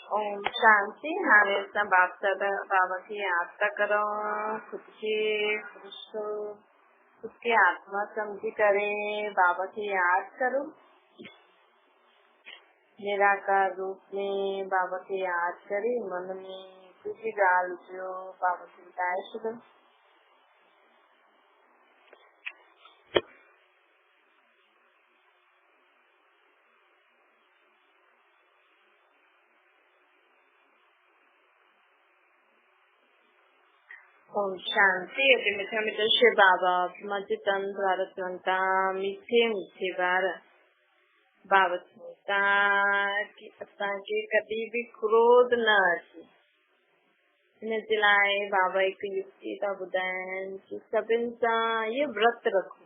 ओम शांति। हाणे असां बाप दादा बाबा खे याद था करो, खुद के पुरुष को खुद की आत्मा समझी करे बाबा के याद करो। निराकार रूप में बाबा के याद करे, मन में कुछ भी गाल जो बाबा के बताए छो। ओम शांति। अति मीठा मीठा शिव बाबा मध्य तन द्वारा मीठे मीठे बार बाबा चवंता कि असांखे कॾहिं बि क्रोध न अचे। हिन जे लाइ बाबा हिकु युक्ति था ॿुधाइनि कि सभिनि सां इहो व्रत रखो,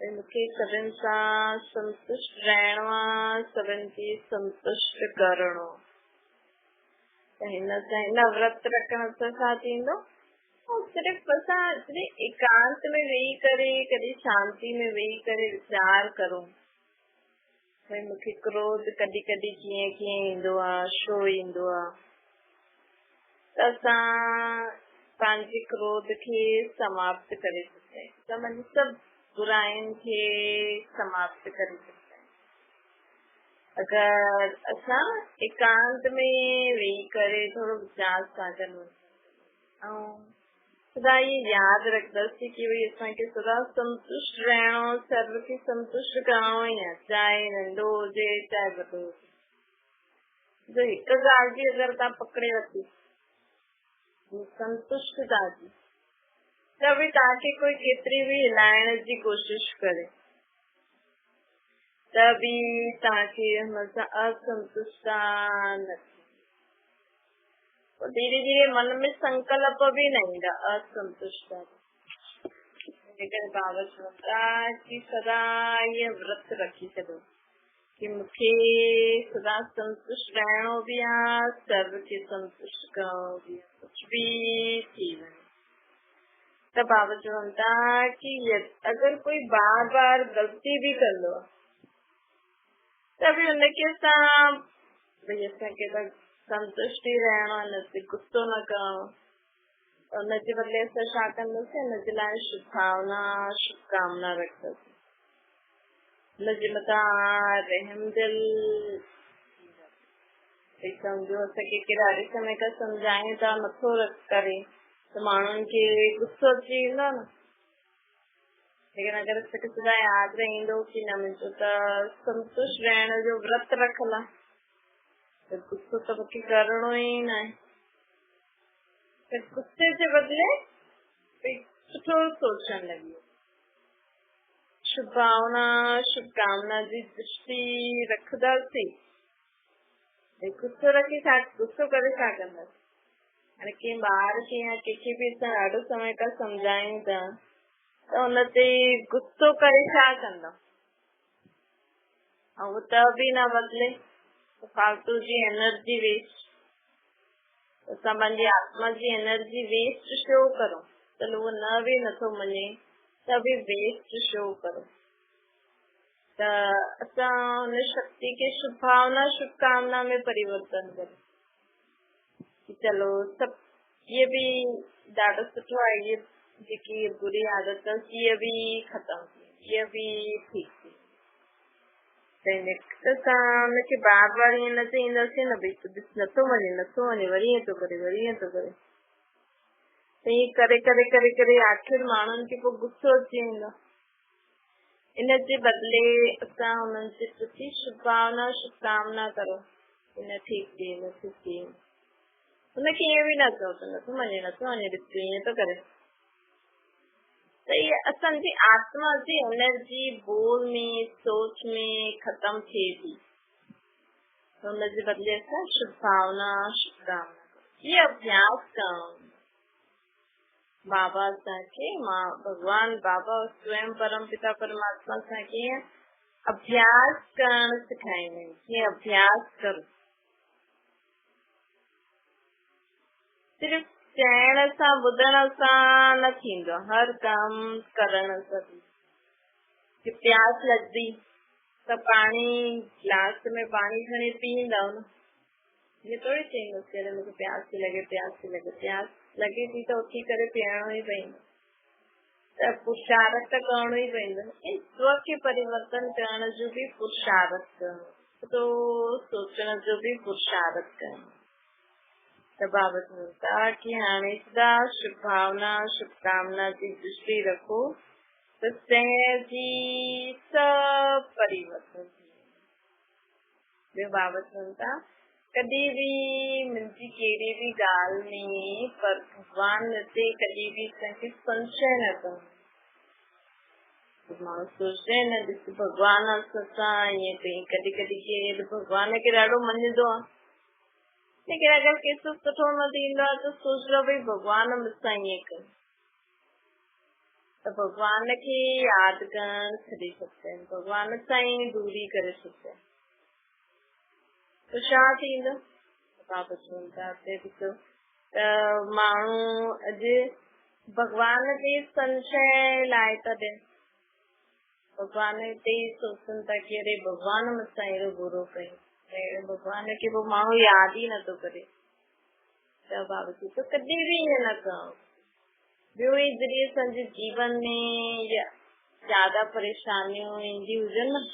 मूंखे सभिनि सां संतुष्ट रहणो आहे, सभिनि खे संतुष्ट करणो। त हिन व्रत रखण सां छा थींदो? सिर्फ़ असां एकांत में वेही करे, कॾहिं शांति में वेही करे वीचार करूं भई मूंखे क्रोध कॾहिं कॾहिं कीअं कीअं ईंदो आहे, छो ईंदो आहे। त असां पंहिंजे क्रोध खे समाप्त करे सघंदा आहियूं, पंहिंजी सभु बुराइयुनि खे समाप्त करे सघंदा आहियूं अगरि असां एकांत में वेही करे थोरो वीचार सां करूं ऐं सदा ये याद रखंदासीं कि भई असांखे सदा संतुष्ट रहणो, सर्व खे संतुष्ट करणो ई आहे, चाहे नंढो हुजे चाहे वॾो हुजे। जो हिकु ॻाल्हि जी अगरि तव्हां पकड़े वठी संतुष्टता जी, त बि तव्हांखे कोई केतिरी बि हिलाइण जी कोशिश करे त बि तव्हांखे हुन सां असंतुष्टता न। धीरे धीरे मन में संकल्प भी न ईंदा असंतुष्ट। बाबा चवंदा कि सदा ये व्रत रखी छॾो कि मूंखे सदा संतुष्ट रहणो भी आहे, सर्व खे संतुष्ट करणो भी आहे, कुछ भी थी वञे। त बाबा चवंदा कि अगर कोई बार बार गलती भी कंदो त बि हुनखे असां भई असांखे त संतुष्ट ही रहणो आहे, न गुस्सो न करणो। हुनजे बदले असां छा कंदासीं? हुनजे लाइ शुभ भावना शुभकामना रखंदासीं, हुनजे मथां रहम दिल। सम्झो असांखे केॾारे समय खां सम्झायूं था नथो करे त माण्हुनि खे गुस्सो अची वेंदो न। लेकिन अगरि असांखे सदा यादि रहंदो कि न मुंहिंजो त संतुष्ट रहण जो व्रत रखल आहे, त गुस्सो त मूंखे करणो ई न आहे। त गुस्से जे बदले सुठो सोचण लॻी, शुभ भावना शुभकामना जी दृष्टि रखंदासीं। गुस्सो रखी गुस्सो करे छा कंदासीं? हाणे कंहिं ॿार खे या कंहिंखे बि असां ॾाढो समय खां सम्झायूं था त हुन ते गुस्सो करे छा कंदा, ऐं त बि न बदले, फालतू जी एनर्जी वेस्ट। असां पंहिंजी आत्मा जी एनर्जी वेस्ट छो करो? चलो उहो न बि नथो मञे त बि वेस्ट छो करो? त असां हुन शक्ति खे शुभ भावना शुभकामना में परिवर्तन करूं। चलो सभु इहे बि ॾाढो सुठो आहे, इहे जेकी बुरी आदत इहे बि ख़तमु थी, इहे बि ठीकु थी। हुनखे बार बार ईअं न चईंदासीं न भई नथो वञे वरी ईअं थो करे त ईअं करे करे करे करे आख़िर माण्हुनि खे पोइ गुस्सो अची वेंदो। इन जे बदले असां हुननि जे प्रति शुभ भावना शुभकामना करो, न ठीकु थी हुनखे ईअं बि न चओ त नथो वञे ॾिसो ईअं थो करे। त ये असांजी आत्मा जी एनर्जी बोल में सोच में खत्म थिए थी, हुनजे बदले असां शुभ भावना शुभकामना ये अभ्यास करणो। बाबा असांखे भगवान बाबा स्वयं परम पिता परमात्मा असांखे अभ्यास करणु सेखारींदा आहिनि कि अभ्यास करो। सिर्फ़ चइण सां ॿुधण सां न थींदो, हर कम करण सां। प्यास लॻंदी त पाणी गिलास में पाणी खणी पीअंदव न, ये थोड़ी चईंदुसि कि मूंखे प्यास थी लॻे प्यास लॻे थी त उथी करे पीअणो ई पवंदो त पुरुषार्थ त करणो ई पवंदो इन स्व खे परिवर्तन करण जो बि पुरुषार्थ करणो तो सोचण जो बि पुरुषार्थ करणो त बाबा चवनि था कि हाणे सदा शुभ भावना शुभकामना जी दृष्टि रखो त जी सब परिवर्तन ॿियो बाबा चवनि था कॾहिं बि मुंहिंजी कहिड़ी बि ॻाल्हि में पर भॻवान ते कॾहिं बि असांखे संशय न करणो माण्हू सोचते न ॾिस भॻवान असां ईअं कई कॾहिं कॾहिं केरु भॻवान खे ॾाढो मञंदो आहे लेकिन अगरि केतिरो सुठो न थींदो आहे त सोचंदो भई भॻवान मूंसां ईअं कयो त भॻवान खे यादि करणु छॾे छॾंदा आहिनि भॻवान सां ई दूरी करे छॾंदा आहिनि त छा थींदो बाबा चवनि था ॾिसो त माण्हू अॼु भॻवान ते संशय लाइ था ॾियनि भॻवान ते ई सोचनि था कि अरे भॻवान मूंसां अहिड़ो बुरो कयो भॻवान खे पोइ माण्हू यादि ई नथो करे त बाबा चई तो कॾहिं बि ईअं न करणो ॿियो ई जॾहिं असांजे जीवन में ज्यादा परेशानियूं ईंदी हुजनि न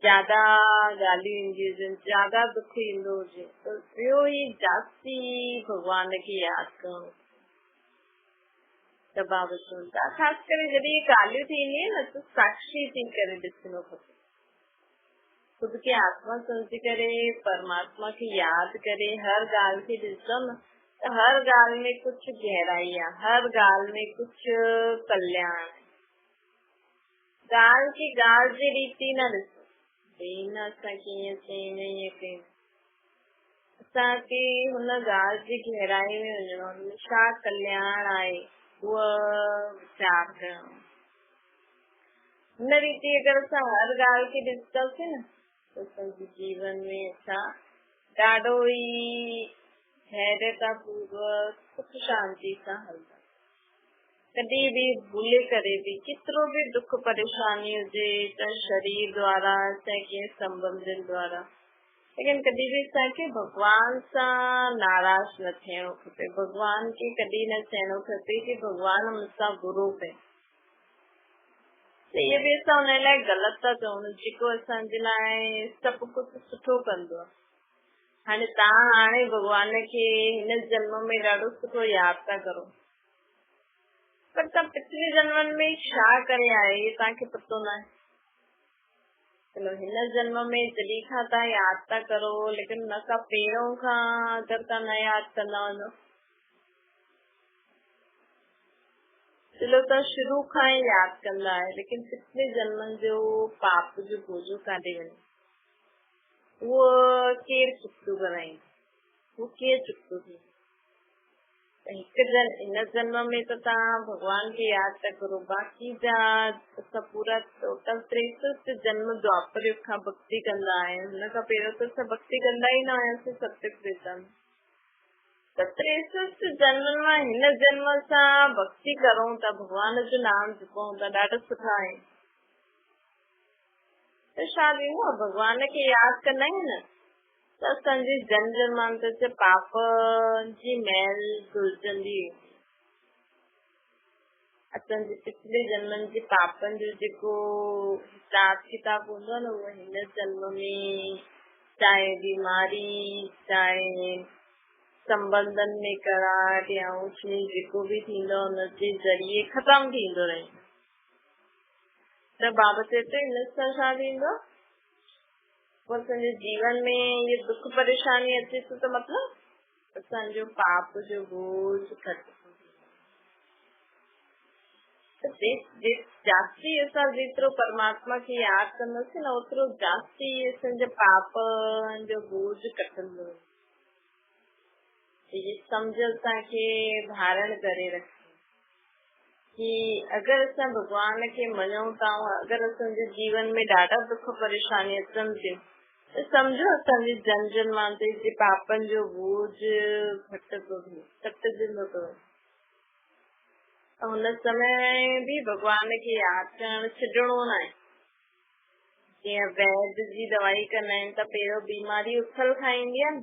ज्यादा ॻाल्हियूं ईंदियूं हुजनि ज्यादा दुख ईंदो हुजे त ॿियो ई जास्ती भॻवान खे यादि करणो त बाबा चवनि था ख़ासि करे जॾहिं ॻाल्हियूं थींदियूं आहिनि न त साक्षी थी करे ॾिसणो खपे खुद खे आत्मा समझी करे परमात्मा खे यादि करे हर ॻाल्हि खे ॾिसंदो न त हर ॻाल्हि में कुझु गहराई आहे हर ॻाल्हि में कुझु कल्याण ॻाल्हि खे ॻाल्हि जी रीति न ॾिसो न असांखे ईअं चई न ईअं कयूं असांखे हुन ॻाल्हि जी गहराई में वञिणो हुन में छा कल्याण आहे उहो वीचार करणो हिन रीति अगरि असां हर ॻाल्हि खे ॾिसंदासीं न त असांजे जीवन में असां ॾाढो ई धैर्यता पूर्वक सुख शांति सां हलंदा कॾहिं बि भूले करे बि केतिरो बि दुख परेशानी हुजे त शरीर द्वारा चाहे कंहिं संबंधनि द्वारा लेकिन कॾहिं बि असांखे भॻवान सां नाराज़ न थियणो खपे भॻवान खे कॾहिं न चइणो खपे कि भॻवान मूंसां बुरो कयो त इहे बि असां हुन लाइ ग़लति था चऊं जेको असांजे लाइ सभु कुझु सुठो कंदो आहे हाणे तव्हां हाणे भॻवान खे हिन जन्म में ॾाढो सुठो यादि था करो पर तव्हां पिछले जन्मनि में छा करे आया इहे तव्हांखे पतो न आहे चलो हिन जन्म में जॾहिं खां तव्हां यादि था करो लेकिन हुन खां पहिरियों खां अगरि तव्हां न यादि कंदा वञो चलो तव्हां शुरू खां ई यादि कंदा आहियो लेकिन पिछले जन्मनि जो पाप जो बोझो काॾे वञे उहो केरु चुकतो कराईंदो उहो केरु चुकतो थींदो हिन जन्म में त तव्हां भॻवान खे यादि था करो बाक़ी जा असां पूरा टोटल 63 जन्म द्वापर युग खां भक्ति कंदा आहियूं हुन खां पहिरियों त असां भक्ति कंदा ई न हुयासीं सत्य त्रेता में त 63 जन्म मां हिन जन्म सां भक्ति करूं था भॻवान जो नाम जपऊं था ॾाढा सुठा आहिनि त छा थींदो भॻवान खे यादि कंदा आहियूं न त असांजे जन्म जन्मांतर जे पाप जी मैल धुलजंदी असांजे पिछले जन्मनि जे पापनि जो जेको हिसाब किताब हूंदो आहे न उहो हिन जन्म में चाहे बीमारी चाहे संबंधनि में कराट या ऊंच नीच जेको बि थींदो हुनजे ज़रिए ख़तमु थींदो रहे त बाबा चए थो हिन सां छा थींदो असांजे जीवन में ये दुख परेशानी अचे थो त मतिलबु असांजो पाप जो बोझ घटि जास्ती असां जेतिरो परमात्मा खे यादि कंदासीं न ओतिरो जास्ती असांजे पाप जो बोझ घटंदो ये सम्झ असांखे धारण करे रखे कि अगरि असां भॻवान खे मञूं था अगरि असांजे जीवन में ॾाढा दुख परेशानी अचनि थियूं त सम्झो असांजे जन्म जन्मांतर जे पापनि जो बोझ घटि थो थिए घटिजंदो थो हुन समय बि भॻवान खे यादि करणु छॾिणो न आहे जीअं वैद्य जी दवाई कंदा आहिनि त पहिरियों बीमारी उथल खाईंदी आहे न,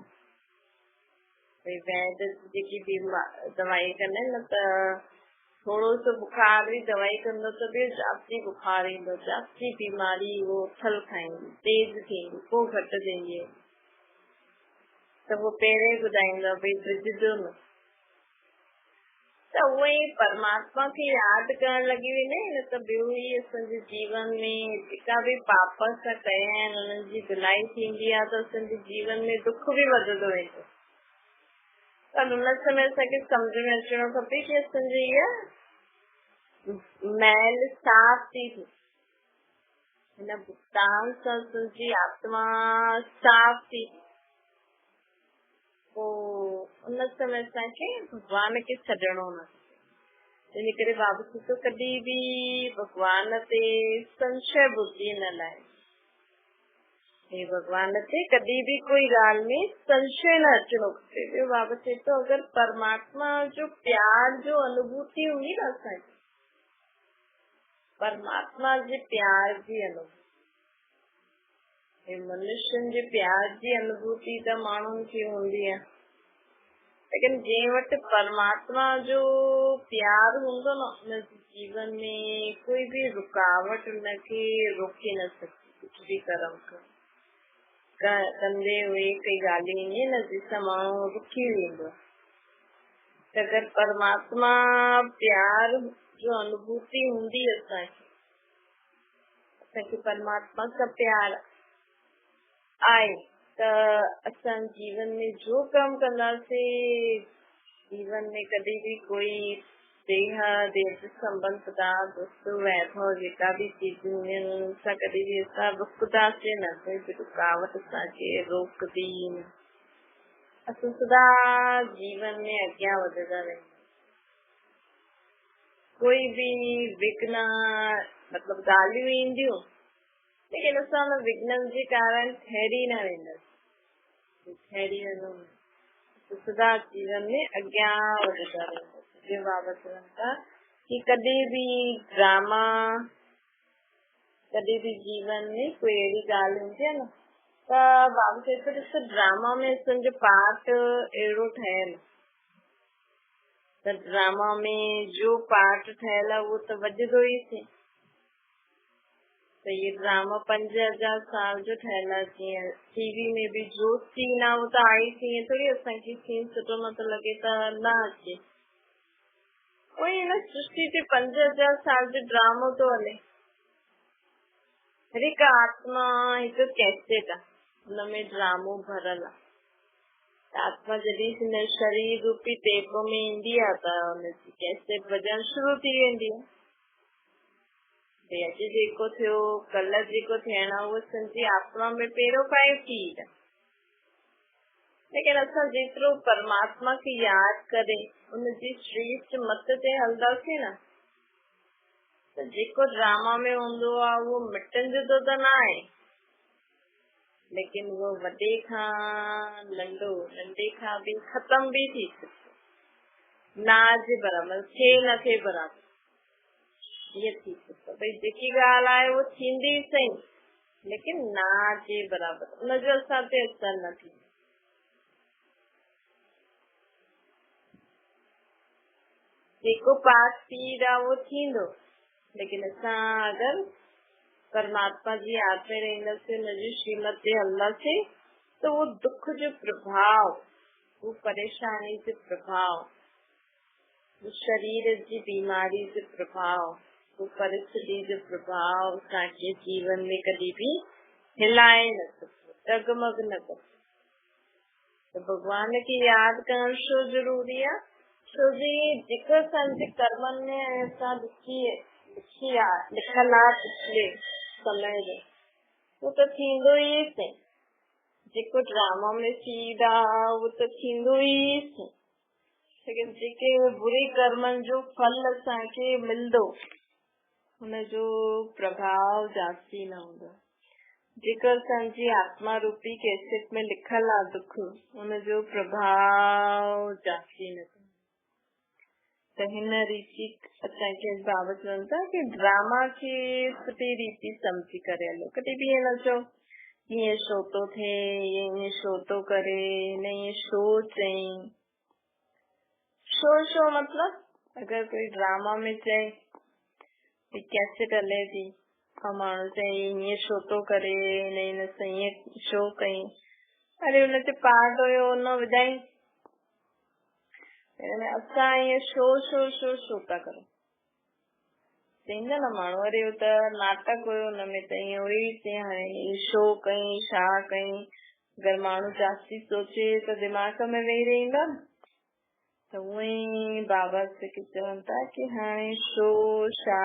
भई वैद्य जेकी दवाई कंदा आहिनि न त थोरो सो बुखार जी दवाई कंदो त ॿियो जास्ती बुखार ईंदो, जास्ती बीमारी वो उथल खाईंदी, तेज थींदी, पोइ घटि थींदी त वो पहिरें ॿुधाईंदो भई ड्रिजजो न। त उहे ई परमात्मा खे यादि करण लॻी वेंदा आहिनि त ॿियो ई असांजे जीवन में जेका बि पाप असां कया आहिनि उन्हनि जी धुलाई थींदी आहे त असांजे जीवन में दुख बि वधंदो वेंदो। पर उन समय असांखे सम्झ में अचणो खपे कि असांजी इहा मैल साफ़ थी थिए, हिन भुगतान सां असांजी आत्मा साफ़ थी थिए, पोइ उन समय असांखे भॻवान खे छॾणो न। इन करे बाबा तो कॾहिं बि भॻवान ते संशय बुद्धि न लाए, हे भॻवान ते कॾहिं बि कोई ॻाल्हि में संशय न अचणो खपे। ॿियो बाबा चए थो अगरि परमात्मा जो प्यार जो अनुभूति हूंदी न असांखे, परमात्मा जे प्यार जी अनुभूति, मनुष्यनि जे प्यार जी अनुभूति त माण्हुनि खे हूंदी आहे, लेकिन जंहिं वटि परमात्मा जो प्यार हूंदो न उन जीवन में कोई भी रुकावट उनखे रोके न सघे कुछ भी कर्म कंदे हुए कई ॻाल्हियूं ईंदियूं न जंहिंसां माण्हू रुकी वेंदो। त अगरि परमात्मा प्यार जो अनुभूति हूंदी असांखे परमात्मा सां प्यार आहे त असां जीवन में जो कम कंदासीं, जीवन में कभी भी कोई देह संबंधता दोस्त वैभव जेका भी चीजूं आहिनि सां कॾहिं बि असां रुकदासीं न, कोई रुकावट असांखे रोकदी न, असां सदा जीवन में अॻियां वधंदा वेंदा। कोई भी विघ्न मतलब ॻाल्हियूं ईंदियूं लेकिन असां उन विघ्ननि जे कारण ठहरी न वेंदासीं, ठहरी वेंदो सदा जीवन में अॻियां वधंदा वेंदासीं। बाबा चवनि था कि कॾहिं भी ड्रामा, कॾहिं भी जीवन में कोई अहिड़ी ॻाल्हि हूंदी आहे न त बाबा चए थो ॾिस ड्रामा में असांजो पार्ट अहिड़ो ठहियल, त ड्रामा में जो पार्ट ठहियल आहे उहो त वॼंदो ई थिए। तो ये ड्रामा 5000 साल जो ठहियल आहे, जीअं टीवी में भी जो सीन आहे उहो त आहे तीअं थोरी असांखे सीन सुठो नथो लॻे त न अचे, उहे हिन सृष्टि ते 5000 साल जो ड्रामो थो हले। हर हिकु आत्मा हिकु कैसेट आहे, हुनमें ड्रामो भरियल आहे। आत्मा जॾहिं हिन शरीर रूपी टेप में ईंदी आहे त हुनजी कैसेट वॼणु शुरू थी वेंदी आहे। अॼु जेको थियो कल्ह जेको थियण उहो असांजी आत्मा में पहिरियों खां ई थी वियो, लेकिन असां जेतिरो परमात्मा खे यादि करे उनजी श्रेष्ठ मत ते हलंदासीं न त जेको ड्रामा में हूंदो आहे उहो मिटंदो त न आहे, लेकिन उहो वॾे खां नंढो, नंढे खां बि ख़तम भी थी सघे, ना जे बराबरि थिए न थिए बराबरि ये थी सघे। भई जेकी ॻाल्हि आहे उहो थींदी सही, लेकिन ना जे बराबरि उनजो असां ते असर न थींदो। जेको पास थी आहे उहो थींदो, लेकिन असां अगरि परमात्मा जी यादि में रहंदासीं, हुनजी श्रीमत ते हलंदासीं त उहो दुख जो प्रभाव, वो परेशानी जो प्रभाव, वो शरीर जी बीमारी जो प्रभाव, वो परिस्थिति जो प्रभाव असांखे जीवन में कॾहिं भी हिलाए न सघे, डगमग न करे। तो भगवान की यादि करणु छो जरूरी आहे? छो जी जेको असांजे कर्मनि में असां लिखियल आहे पिछले समय जो वो तो थींदो ई सही, जेको ड्रामा में सीड आहे उहो त थींदो ई सही, लेकिन जेके बुरे कर्मनि जो फल असांखे मिलंदो हुनजो प्रभाव जास्ती न हूंदो। जेकर असांजी आत्मा रूपी कैसेट में लिखल आहे दुख, हुनजो प्रभाव जास्ती न थींदो। त हिन रीति असांखे बाबा चवनि था कि ड्रामा खे सुठी रीति सम्झी करे हलो। कॾहिं बि ईअं न चओ ईअं छो थो थिए, ईअं छो थो करे, न ईअं छो चई। शो मतलब अगर कोई ड्रामा में चए कैसेट हले थी और माण्हू चई ईअं छो थो करे, न हिन सां ईअं छो कई, अरे हुन ते पार्ट हुयो न विधाई। असां ईअं शो था करो। चईंदा न माण्हू अरे हो त नाटक हुयो, हुनमें त ईअं हुई, हाणे शो कई छा कई। अगर माण्हू जास्ती सोचे त दिमाग़ में वेही रहंदा न। त उहे ई बाबा चवनि था कि हाणे शो छा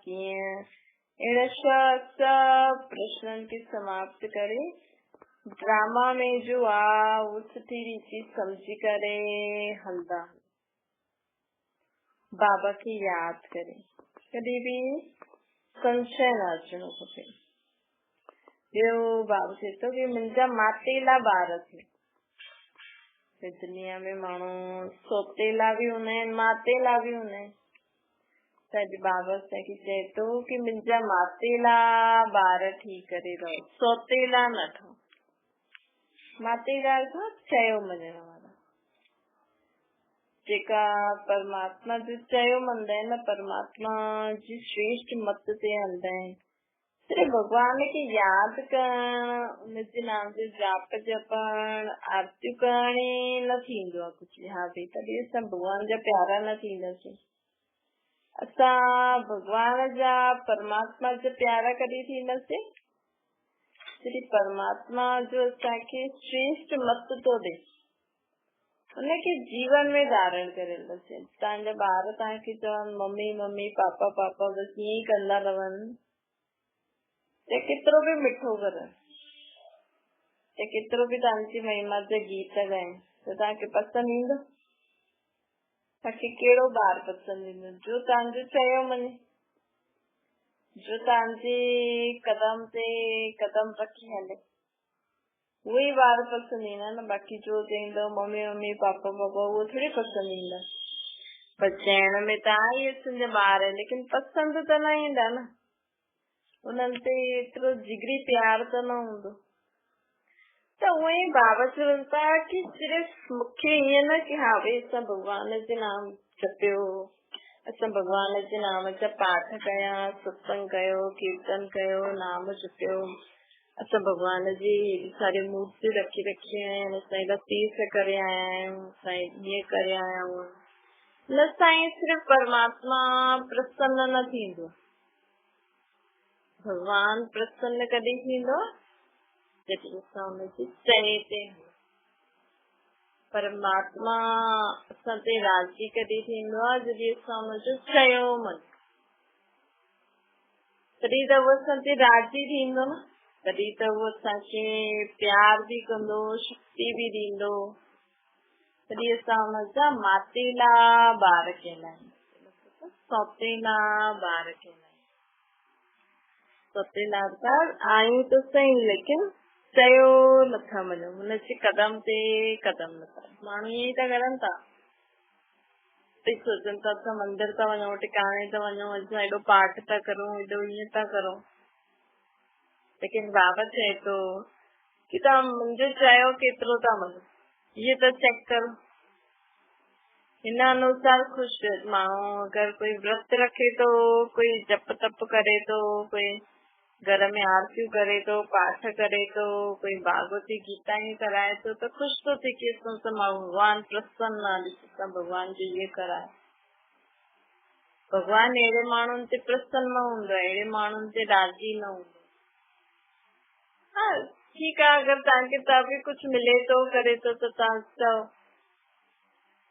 कीअं, अहिड़ा सभु प्रश्ननि खे समाप्त करे ड्रामा में जो आ वो सुठी रीति समझी करे हलदा। बाबा की याद करे, कभी भी संशय न अचणो खपे। ॿियो बाबा चए थो कि मुंहिंजा मातेला ॿार थे। दुनिया में माण्हू सोतेला भी हूंदा आहिनि, मातेला भी हूंदा आहिनि। त अॼु बाबा असांखे चए थो कि मुंहिंजा मातेला ॿार थी करे रहो, सोतेला न ठहो। मातेला खां चयो मञण वारा, जेका परमात्मा जो चयो मञदा आहिनि न, परमात्मा जी श्रेष्ठ मत ते हलंदा आहिनि। सिर्फ भगवान खे यादि करण, उनजे नाम जो जाप जपण, आरतियूं करण न थींदो आहे कुझु बि। हा भई तॾहिं असां भगवान जा प्यारा न थींदासीं। असां भगवान जा, परमात्मा जा प्यारा कॾहिं थींदासीं? सिर्फ परमात्मा जो असांखे श्रेष्ठ मत थो ॾे, उनखे जीवन में धारण करे हलंदासीं। तव्हांजा ॿार तव्हांखे चवनि मम्मी मम्मी पापा पापा बसि ईअं ई कंदा रहनि, त केतिरो बि मिठो करनि, त केतिरो बि तव्हांजी महिमा जा गीत ॻाइनि, त तव्हांखे पसंदि ईंदो? तव्हांखे कहिड़ो ॿार पसंदि ईंदो? जो तव्हांजो चयो मञे, जो तव्हांजे कदम ते कदम रखी हले, उहे ई ॿार पसंदि ईंदा न। बाक़ी जो चईंदो मम्मी मम्मी पापा पापा उहो थोड़ी पसंदि ईंदा। पर चइण में त आहे असांजा ॿार, लेकिन पसंदि त न ईंदा न, उन्हनि ते एतिरो जिगरी प्यार त न हूंदो। त उहे ई बाबा चवनि था कि सिर्फ़ मूंखे ईअं न कि हा भई असां भॻवान जे नाम जपियो, असां भॻवान जे नाम जा पाठ कया, सत्संग कयो, कीर्तन कयो, नाम जपियो, असां भॻवान जी सारी मूर्ति रखी आहिनि, असां हेॾा तीर्थ करे आया आहियूं, असां ईअं करे आया आहियूं। न साईं, सिर्फ़ परमात्मा प्रसन्न न थींदो। भगवान प्रसन्न कॾहिं थींदो? जॾहिं असां हुनजे चए ते। परमात्मा असां ते राज़ी कॾहिं थींदो आहे? जॾहिं असां हुनजो चयो मञ, तॾहिं त उहो असां ते राज़ी थींदो न। तॾहिं त उहो असांखे प्यार बि कंदो, शक्ति बि ॾींदो। तॾहिं असां हुनजा मातेला ॿार कहलायूं, सौतेला ॿार कहलायूं। सौतेला आहियूं त सही, लेकिन चयो नथा मञूं, हुनजे कदम ते कदम नथा। माण्हू ईअं ई था करनि था, सोचनि था असां मंदिर था वञूं, टिकाणे था वञूं, असां हेॾो पाठ था करूं, हेॾो ईअं था करूं, लेकिन बाबा चए थो कि तव्हां मुंहिंजो चयो केतिरो था मञो, इहे त चेक करो। हिन अनुसार ख़ुशि माण्हू अगरि कोई व्रत रखे थो, कोई जप तप करे थो, कोई घर में आरतियूं करे थो, पाठ करे थो, कोई भागवती गीता ई कराए थो, त ख़ुशि थो थिए कि असां त भगवान प्रसन्न आहे, असां भगवान जो इहे कराए। भगवान अहिड़े माण्हुनि ते प्रसन्न न हूंदो आहे, अहिड़े माण्हुनि ते राज़ी न हूंदो। हा ठीकु आहे, अगरि तव्हांखे त बि कुझु मिले थो करे थो त तव्हां चओ,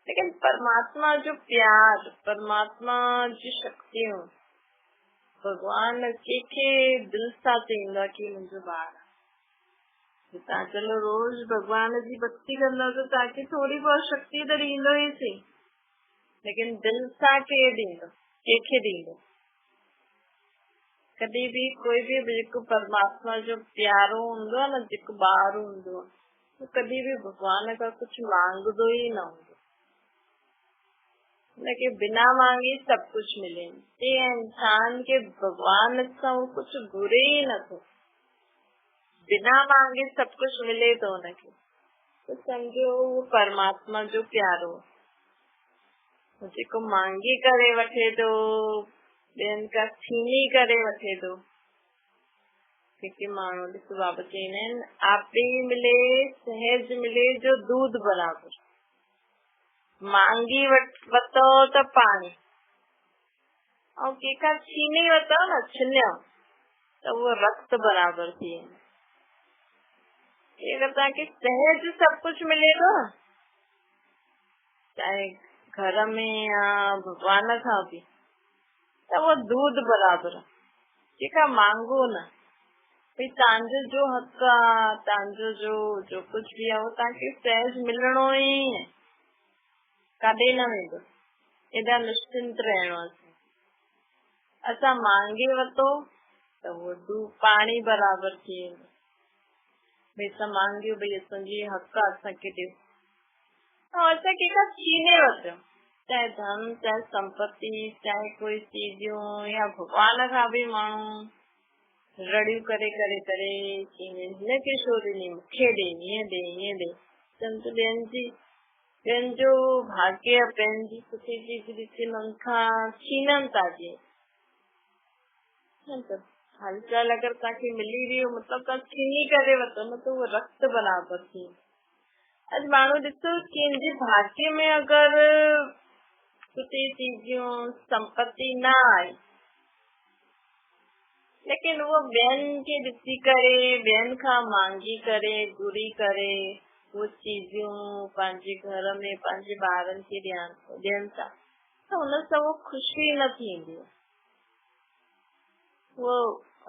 लेकिन परमात्मा जो प्यार, परमात्मा जी शक्तियूं, भगवान कंहिंखे दिलि सां चईंदो आहे कि मुंहिंजो ॿार आहे। तव्हां चलो रोज़ भगवान जी भक्ति कंदव त तव्हांखे थोरी बहुत शक्ति त ॾींदो ई सही, लेकिन दिलि सां केरु ॾींदो, कंहिंखे ॾींदो? कॾहिं बि कोई बि जेको परमात्मा जो प्यारो हूंदो आहे न, जेको ॿार हूंदो आहे, वो कॾहिं बि भगवान खां कुझु मांगदो ई न हूंदो। लेकिन बिना मांगे सब कुछ मिले ते इंसान के भगवान सां कुछ घुरे ही न थो, बिना मांगे सब कुछ मिले तो उनखे, तो समझो वो परमात्मा जो प्यारो जेको मांगी करे वठे थो, ॿियनि खां छीनी करे वठे थो। क्योंकि माण्हू ॾिसो बाबा चईंदा आहिनि आपे मिले सहज मिले जो दूध बराबर, मांगी वतो त पाणी ऐं कंहिंखां छीने वतो न छिनियो त उहो रक्त बराबर थी वेंदो। अगर तव्हांखे सहज सब कुछ मिले थो न, चाहे घर में या भगवान खां बि, त उहो दूध बराबर आहे, कंहिंखां मांगो न। भई तव्हांजो जो हक़ आहे, तव्हांजो जो कुछ बि आहे उहो तव्हांखे सहज मिलणो ई आहे, काॾे न वेंदो, एॾा निश्चिंत रहणो आहे। असां मांगे वतो त उहो पाणी बराबर थी वेंदो। भई असां मांगियो भई असांजी हक़ आहे असांखे ॾियो, ऐं असां कंहिंखां छीने वरितो, चाहे धन चाहे संपत्ति चाहे कोई चीजियूं, या भगवान खां बि माण्हू रड़ियूं करे करे करे हिनखे छो ॾिनी, मूंखे ॾे, हीअं ॾे हीअं ॾे, सम्झो ॿियनि जो भाग्य पंहिंजी सुठी चीज ॾिसी हुननि खां छीननि था जीअं। हालचाल अगर तव्हांखे मिली वियो मतलब तव्हां छीनी करे वरितो न, त उहो रक्त बराबर थी। अॼु माण्हू ॾिसो कंहिंजे भाग्य में अगर सुठी चीजियूं संपत्ति न आई, लेकिन वो ॿियनि खे ॾिसी करे, ॿियनि खां मांगी करे, घुरी करे वो चीजियूं पंहिंजे घर में पंहिंजे ॿारनि खे ॾियनि था, त हुन सां वो ख़ुशी न थींदी। वो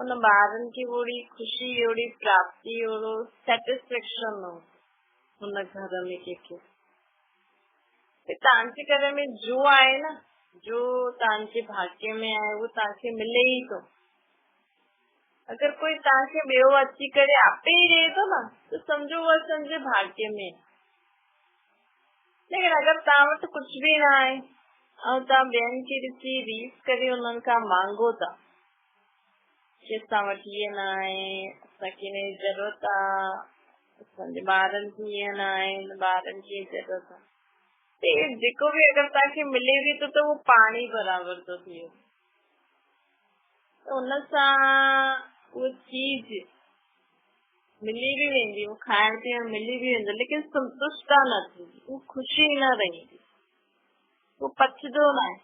उन ॿारनि खे ओड़ी ख़ुशी, ओड़ी प्राप्ति, ओड़ो सेटिस्फेक्शन न हुन घर में कंहिंखे। तव्हांजे घर में जो आहे न, जो तव्हांजे भाग्य में आहे उहो तव्हांखे मिले ई थो। अगर कोई तव्हांखे ॿियो अची करे आपे ई ॾे थो न, त सम्झो उहो असांजे भाग्य में। लेकिन अगर तव्हां वटि कुछ बि न आहे ऐं तव्हां ॿियनि खे ॾिसी रीस करे उन्हनि खां मांगो था कि असां वटि इहे न आहे, असांखे हिन जी ज़रूरत आहे, असांजे ॿारनि खे ईअं न आहे, ॿारनि खे ज़रूरत आहे, त जेको बि अगर तव्हांखे मिले बि थो त उहो पाणी बराबर थो थी वञे। उन सां उहा चीज मिली भी वेंदी, वो खाइण पीअण मिली भी वेंदो, लेकिन संतुष्टता न थींदी, वो ख़ुशी न रहंदी, वो पचंदो न आहे।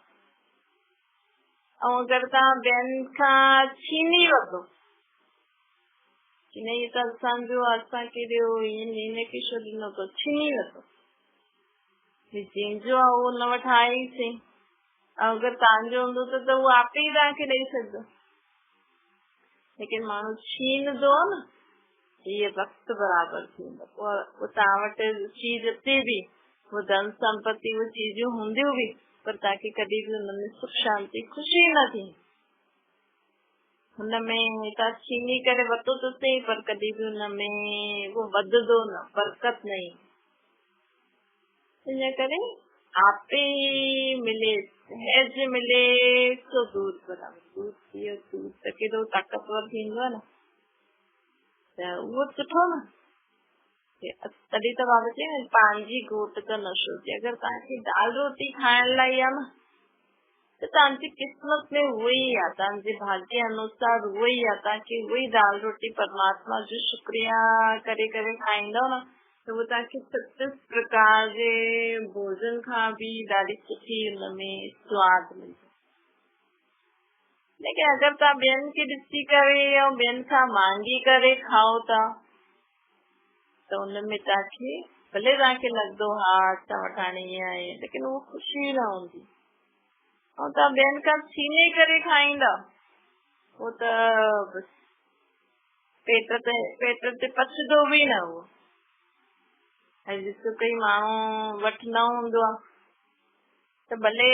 ऐं अगर तव्हां ॿियनि खां छीनी वठो कि नहीं त असांजो असांखे ॾियो, हिनखे छो ॾिनो अथव, छीनी वठो, जंहिंजो आहे उहो न वठाईसीं। ऐं अगर तव्हांजो हूंदो त उहो आपे ई तव्हांखे ॾेई छॾंदो, लेकिन माण्हू छीनदो न, ये वक्त बराबर थींदो। वो तव्हां वटि चीज अचे बि, वो धन संपत्ति वो चीजूं हूंदियूं बि, पर तव्हांखे कॾहिं बि हुनमें सुख शांति ख़ुशी न थी। हुनमें तव्हां छीनी करे वरितो त सही, पर कॾहिं बि हुनमें वो वधंदो न, बरकत न ईंदी। इन करे आपे मिले, सहज मिले तो दूध बराबर। दूध पियो, दूध त केॾो ताक़तवर थींदो आहे न, त उहो सुठो न। तॾहिं त बाबा चई पंहिंजी घोट त न सोचे। अगर तव्हांखे दाल रोटी खाइण लाइ आहे न, त तव्हांजी किस्मत में उहो ई आहे, तव्हांजे भाग्य अनुसार उहो ई आहे। तव्हांखे उहो ई दाल रोटी परमात्मा जो शुक्रिया करे करे खाईंदव न, त उहो तव्हांखे 36 प्रकार जे भोजन खां बि ॾाढी सुठी हुनमें स्वाद मिलंदो। लेकिन अगर तव्हां ॿियनि खे ॾिसी करे ऐं ॿियनि खां मांगी करे खाओ था, त हुनमें तव्हांखे भले तव्हांखे लॻंदो हा असां वटि हाणे ईअं आहे, लेकिन उहो ख़ुशी न हूंदी। ऐं तव्हां ॿियनि खां छीने करे खाईंदा, उहो त पेट ते पचंदो बि न। उहो ॾिसो कई माण्हू वटि न हूंदो आहे त भले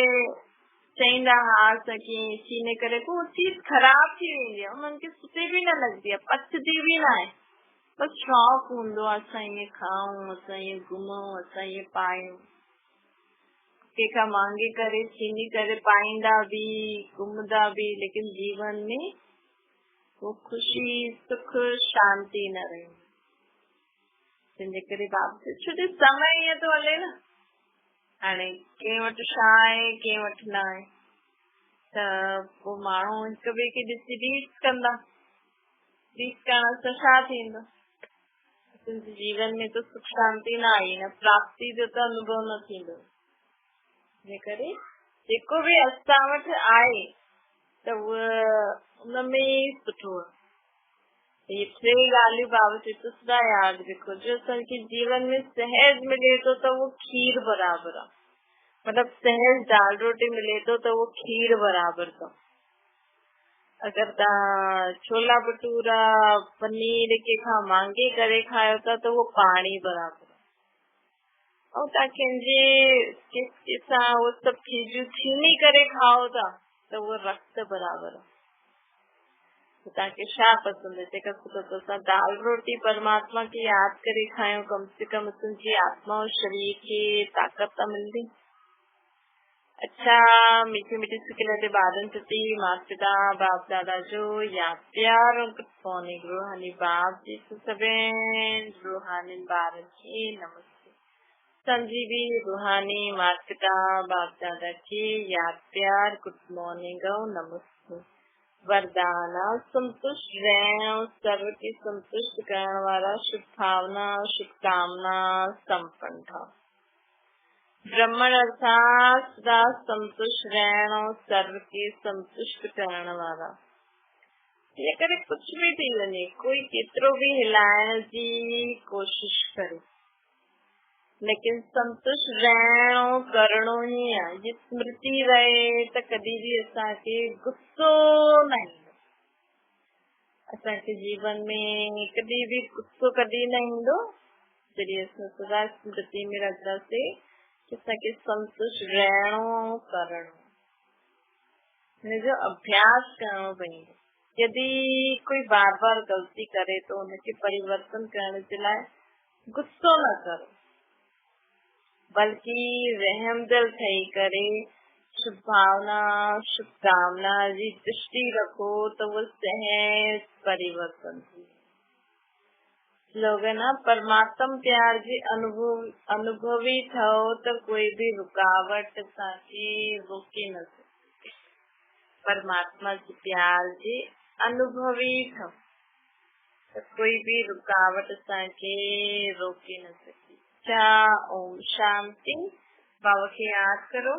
चईंदा हा असांखे छीने करे, पोइ चीज ख़राब थी वेंदी आहे, उन्हनि खे सुठी बि न लॻंदी आहे, पचदी बि न आहे। बस शौक़ हूंदो आहे असां ईअं खाऊं, असां ईअं घुमूं, असां ईअं पायूं। केखा मांगे करे छीनी करे पाईंदा भी घुमदा भी, लेकिन जीवन में वो खुशी सुख शांति न रहे। जंहिंजे करे बाप छो समय ईअं थो हले न, हाणे कंहिं वटि छा आहे कंहिं वटि न आहे, त पोइ माण्हू हिक ॿिए खे ॾिसी रीस कंदा। रीस करण सां छा थींदो? जीवन में तो सुख शांति न आई, न प्राप्ति जो त अनुभव न थींदो। जे करे जेको बि असां वटि आहे त उनमें सुठो आहे। ये टे ॻाल्हियूं बाबा चित्त सदा यादि रखो। जो असांखे जीवन में सहज मिले थो त वो खीर बराबर आहे, मतलब सहज दाल रोटी मिले थो त वो खीर बराबर अथव। अगर तव्हां छोला भटूरा पनीर कंहिंखां मांगे करे खायो था त वो पाणी बराबर आहे। ऐं तव्हां कंहिंजे सां वो सभु चीजूं छीनी करे खाओ था त वो रक्त बराबर आहे। तव्हांखे छा पसंदि आहे? तंहिंखां सुठो त असां दाल रोटी परमात्मा खे यादि करे खायूं, कम से कम असांजी आत्मा और शरीर खे ताक़त त मिलंदी। अच्छा, मीठे मीठे सिकलते ॿारनि प्रति माता पिता बाप दादा जो यादि प्यार और गुड मॉर्निंग। रूहानी बाप जी सभिनि रूहानी ॿारनि खे नमस्ते। संजीवी रूहानी माता पिता बाप दादा खे यादि प्यार गुड मॉर्निंग और नमस्ते। वरदान संतुष्ट रहण, सर्व के संतुष्ट करण वाला, शुभ भावना शुभकामना संपन्न था। ब्रह्मण अर्थात सदा संतुष्ट रहण और सर्व के संतुष्ट करण वाला। ये करे कुछ भी थी वञे, कोई केतिरो भी हिलाइण जी कोशिश करे, लेकिन संतुष्ट रहणो करणो ही आहे। ये स्मृति रहे त कॾहिं भी असांखे गुस्सो न ईंदो। असांखे जीवन में कॾहिं भी गुस्सो कॾहिं न ईंदो जॾहिं असां सदा स्मृति में रखंदासीं कि असांखे संतुष्ट रहणो करणो, हिनजो अभ्यास करणो पवंदो। यदि कोई बार बार गलती करे तो उनके परिवर्तन करण जे लाइ गुस्सो न करो, बल्कि रहम दिल थई करे शुभ भावना शुभकामना जी दृष्टि रखो तो वो सहज परिवर्तन थी। लोग ना परमात्मा प्यार जी अनुभवी ठहो तो कोई भी रुकावट असांखे रोके न सके। परमात्मा जी प्यार जी अनुभवी ठहो तो कोई भी रुकावट असांखे रोके न सके। ओम शांति। बाबा खे याद करो।